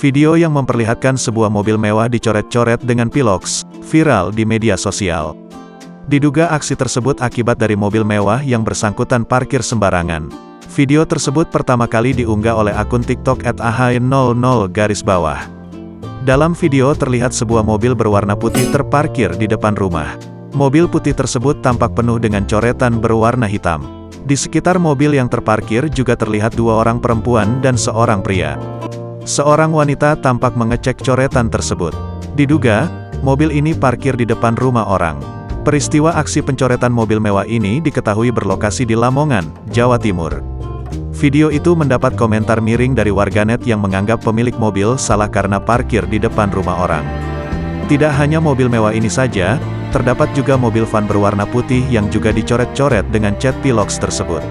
Video yang memperlihatkan sebuah mobil mewah dicoret-coret dengan piloks, viral di media sosial. Diduga aksi tersebut akibat dari mobil mewah yang bersangkutan parkir sembarangan. Video tersebut pertama kali diunggah oleh akun TikTok @ahy00_. Dalam video terlihat sebuah mobil berwarna putih terparkir di depan rumah. Mobil putih tersebut tampak penuh dengan coretan berwarna hitam. Di sekitar mobil yang terparkir juga terlihat dua orang perempuan dan seorang pria. Seorang wanita tampak mengecek coretan tersebut. Diduga, mobil ini parkir di depan rumah orang. Peristiwa aksi pencoretan mobil mewah ini diketahui berlokasi di Lamongan, Jawa Timur. Video itu mendapat komentar miring dari warganet yang menganggap pemilik mobil salah karena parkir di depan rumah orang. Tidak hanya mobil mewah ini saja, terdapat juga mobil van berwarna putih yang juga dicoret-coret dengan cat piloks tersebut.